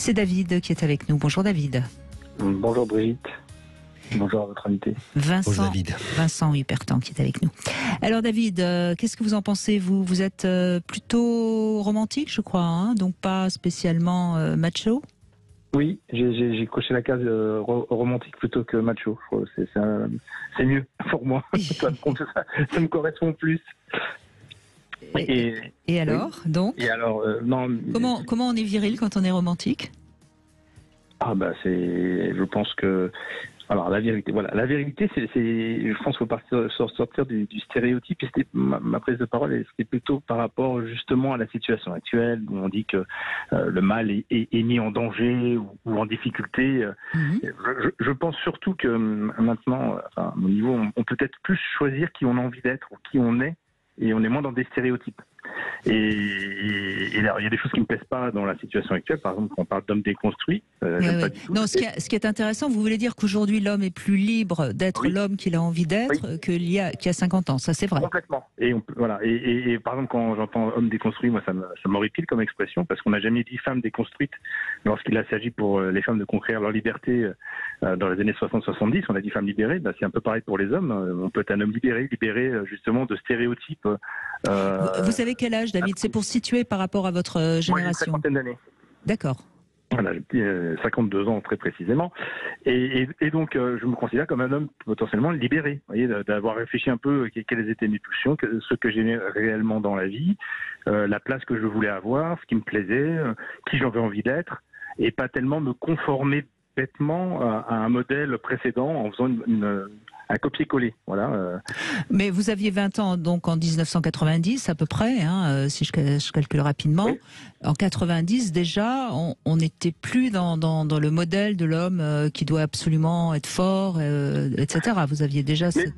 C'est David qui est avec nous. Bonjour David. Bonjour Brigitte. Bonjour à votre invité. Vincent Hupertan qui est avec nous. Alors David, qu'est-ce que vous en pensez, vous êtes plutôt romantique, je crois, hein, donc pas spécialement macho? Oui, j'ai coché la case romantique plutôt que macho. C'est mieux pour moi. ça me correspond plus. Et alors, oui. donc Et alors, non. Comment on est viril quand on est romantique? Je pense que. Alors la vérité, je pense qu'il faut sortir du stéréotype. Et c'était ma prise de parole, et c'était plutôt par rapport justement à la situation actuelle où on dit que le mal est mis en danger ou en difficulté. Je pense surtout que maintenant, au niveau, on peut peut-être plus choisir qui on a envie d'être ou qui on est, et on est moins dans des stéréotypes. Et alors, il y a des choses qui ne me plaisent pas dans la situation actuelle. Par exemple, quand on parle d'hommes déconstruits, j'aime pas du tout. Non, ce qui est intéressant, vous voulez dire qu'aujourd'hui l'homme est plus libre d'être l'homme qu'il a envie d'être qu'il y a 50 ans. Ça, c'est vrai. Complètement. Et par exemple, quand j'entends homme déconstruit, moi, ça m'horripile comme expression, parce qu'on n'a jamais dit femme déconstruite lorsqu'il s'agit pour les femmes de conquérir leur liberté dans les années 60-70. On a dit femme libérée. C'est un peu pareil pour les hommes. On peut être un homme libéré justement de stéréotypes. Vous savez quel âge, David? C'est pour situer par rapport à votre génération. Moi, j'ai une cinquantaine d'années. D'accord. Voilà, j'ai 52 ans très précisément. Et donc, je me considère comme un homme potentiellement libéré. Vous voyez, d'avoir réfléchi un peu quelles étaient mes pulsions, ce que j'aimais réellement dans la vie, la place que je voulais avoir, ce qui me plaisait, qui j'avais envie d'être, et pas tellement me conformer bêtement à un modèle précédent en faisant un copier-coller, voilà. Mais vous aviez 20 ans, donc en 1990 à peu près, hein, si je calcule rapidement. Oui. En 90 déjà, on n'était plus dans le modèle de l'homme qui doit absolument être fort, etc. Vous aviez déjà cette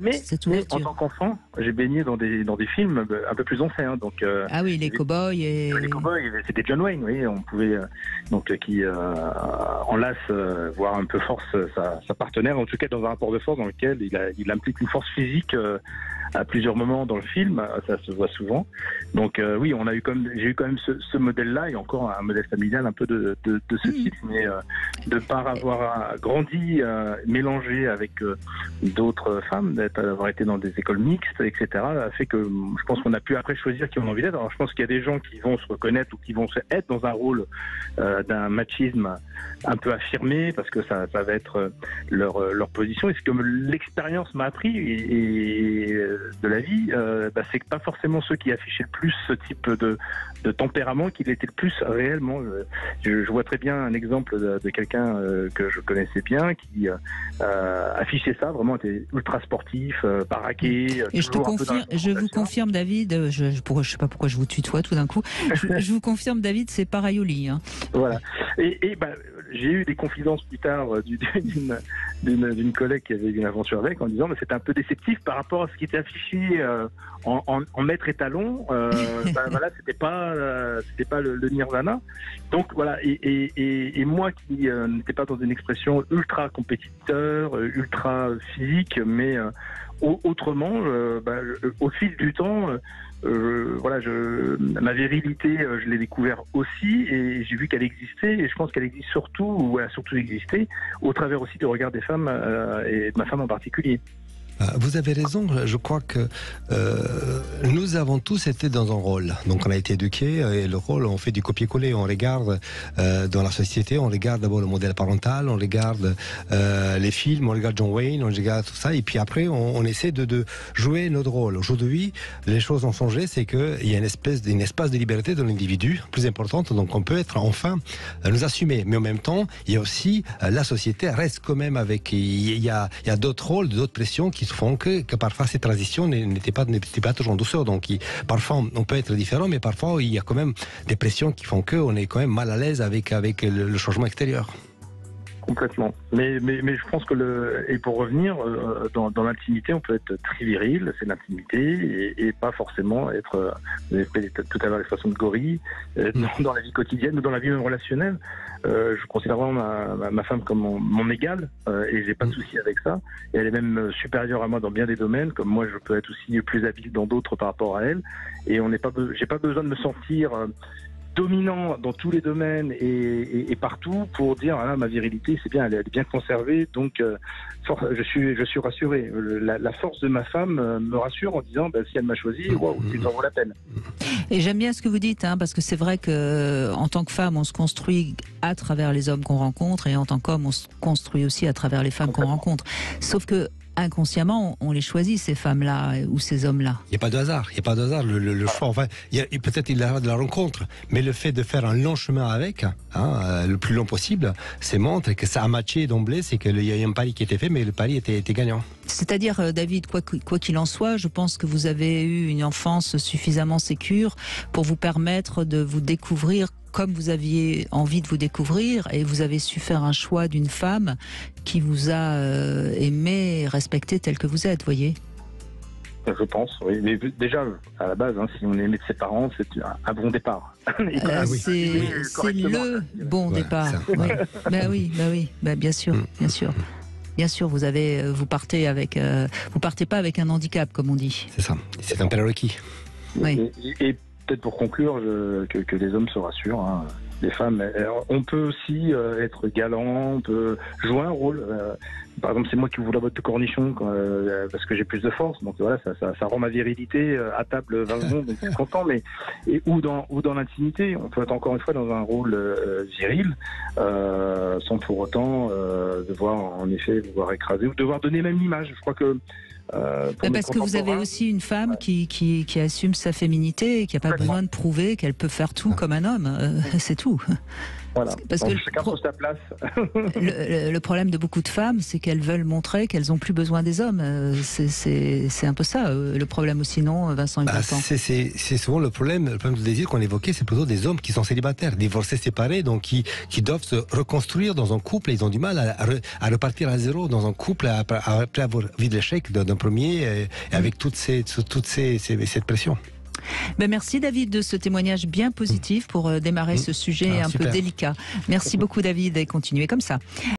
ouverture. Mais en tant qu'enfant, j'ai baigné dans des films un peu plus anciens, donc. Ah oui, les cow-boys et. Les cow-boys, c'était John Wayne, oui, on pouvait qui enlace, voire un peu force sa partenaire, en tout cas dans un rapport de force dans lequel il implique une force physique à plusieurs moments dans le film, ça se voit souvent. Donc oui, j'ai eu quand même ce modèle-là, et encore un modèle familial un peu de ce type, mais de par avoir grandi mélangé avec d'autres femmes, d'avoir été dans des écoles mixtes, etc., a fait que je pense qu'on a pu après choisir qui on a envie d'être. Alors je pense qu'il y a des gens qui vont se reconnaître ou qui vont être dans un rôle d'un machisme un peu affirmé, parce que ça va être leur position, et c'est comme l'expérience m'a appris et de la vie, c'est pas forcément ceux qui affichaient le plus ce type de tempérament qu'il était le plus réellement. Je vois très bien un exemple de quelqu'un que je connaissais bien qui affichait ça, vraiment était ultra sportif, baraqué. Et je vous confirme, David, je sais pas pourquoi je vous tutoie tout d'un coup, je vous confirme, David, c'est pareil au lit. Hein. Voilà. Et j'ai eu des confidences plus tard d'une collègue qui avait eu une aventure avec, en disant mais c'était un peu déceptif par rapport à ce qui était affiché en maître étalon. Voilà, c'était pas le nirvana. Donc voilà, et moi qui n'étais pas dans une expression ultra compétiteur, ultra physique, mais autrement, au fil du temps. Ma virilité, je l'ai découvert aussi, et j'ai vu qu'elle existait, et je pense qu'elle existe surtout, ou elle a surtout existé, au travers aussi du regard des femmes, et de ma femme en particulier. Vous avez raison, je crois que nous avons tous été dans un rôle. Donc on a été éduqués, et le rôle, on fait du copier-coller, on regarde dans la société, on regarde d'abord le modèle parental, on regarde les films, on regarde John Wayne, on regarde tout ça, et puis après on essaie de jouer notre rôle. Aujourd'hui, les choses ont changé, c'est qu'il y a un espace de liberté de l'individu plus importante, donc on peut être enfin nous assumer. Mais en même temps, il y a aussi la société reste quand même avec, il y a d'autres rôles, d'autres pressions qui font que parfois ces transitions n'étaient pas toujours en douceur. Donc parfois on peut être différent, mais parfois il y a quand même des pressions qui font qu'on est quand même mal à l'aise avec le changement extérieur. Complètement. Mais je pense que et pour revenir, dans l'intimité, on peut être très viril, c'est l'intimité, et pas forcément être, vous avez fait tout à l'heure l'expression de gorille, dans la vie quotidienne ou dans la vie même relationnelle. Je considère vraiment ma femme comme mon égale, et j'ai pas de souci avec ça. Et elle est même supérieure à moi dans bien des domaines, comme moi je peux être aussi plus habile dans d'autres par rapport à elle. Et j'ai pas besoin de me sentir dominant dans tous les domaines et partout pour dire ma virilité c'est bien, elle est bien conservée, donc je suis rassuré. La force de ma femme me rassure en disant si elle m'a choisi, waouh, ça vaut la peine. Et j'aime bien ce que vous dites, parce que c'est vrai que en tant que femme, on se construit à travers les hommes qu'on rencontre, et en tant qu'homme, on se construit aussi à travers les femmes qu'on rencontre. Sauf que inconsciemment, on les choisit, ces femmes-là ou ces hommes-là. Il n'y a pas de hasard. Il n'y a pas de hasard. Le choix, enfin, peut-être il y a de la rencontre, mais le fait de faire un long chemin avec, le plus long possible, c'est montre que ça a matché d'emblée, c'est qu'il y a eu un pari qui était fait, mais le pari était gagnant. C'est-à-dire, David, quoi qu'il en soit, je pense que vous avez eu une enfance suffisamment sécure pour vous permettre de vous découvrir comme vous aviez envie de vous découvrir, et vous avez su faire un choix d'une femme qui vous a aimé et respecté tel que vous êtes, voyez. Je pense, oui. Mais déjà, à la base, si on est aimé de ses parents, c'est un bon départ. C'est le bon départ. Oui. Bien sûr, bien sûr. Bien sûr, vous partez pas avec un handicap, comme on dit. C'est ça. C'est un prérequis. Oui. Et peut-être pour conclure, que les hommes se rassurent. Les femmes, on peut aussi être galant, on peut jouer un rôle. Par exemple, c'est moi qui ouvre la boîte de cornichons parce que j'ai plus de force. Donc voilà, ça rend ma virilité à table 20 secondes, donc je suis content. Ou dans l'intimité, on peut être encore une fois dans un rôle viril, sans pour autant devoir en effet devoir écraser ou devoir donner même l'image. Je crois que parce que vous avez aussi une femme qui assume sa féminité et qui n'a pas besoin de prouver qu'elle peut faire tout comme un homme. C'est tout. Voilà. Parce que chacun trouve sa place. le problème de beaucoup de femmes, c'est qu'elles veulent montrer qu'elles n'ont plus besoin des hommes. C'est un peu ça le problème aussi, non, Vincent Hippocampes? C'est souvent le problème du désir qu'on évoquait, c'est plutôt des hommes qui sont célibataires, divorcés, séparés, donc qui doivent se reconstruire dans un couple. Ils ont du mal à repartir à zéro dans un couple après avoir vu l'échec d'un premier et avec toute cette pression. Merci David de ce témoignage bien positif pour démarrer ce sujet un peu délicat. Merci beaucoup David et continuez comme ça.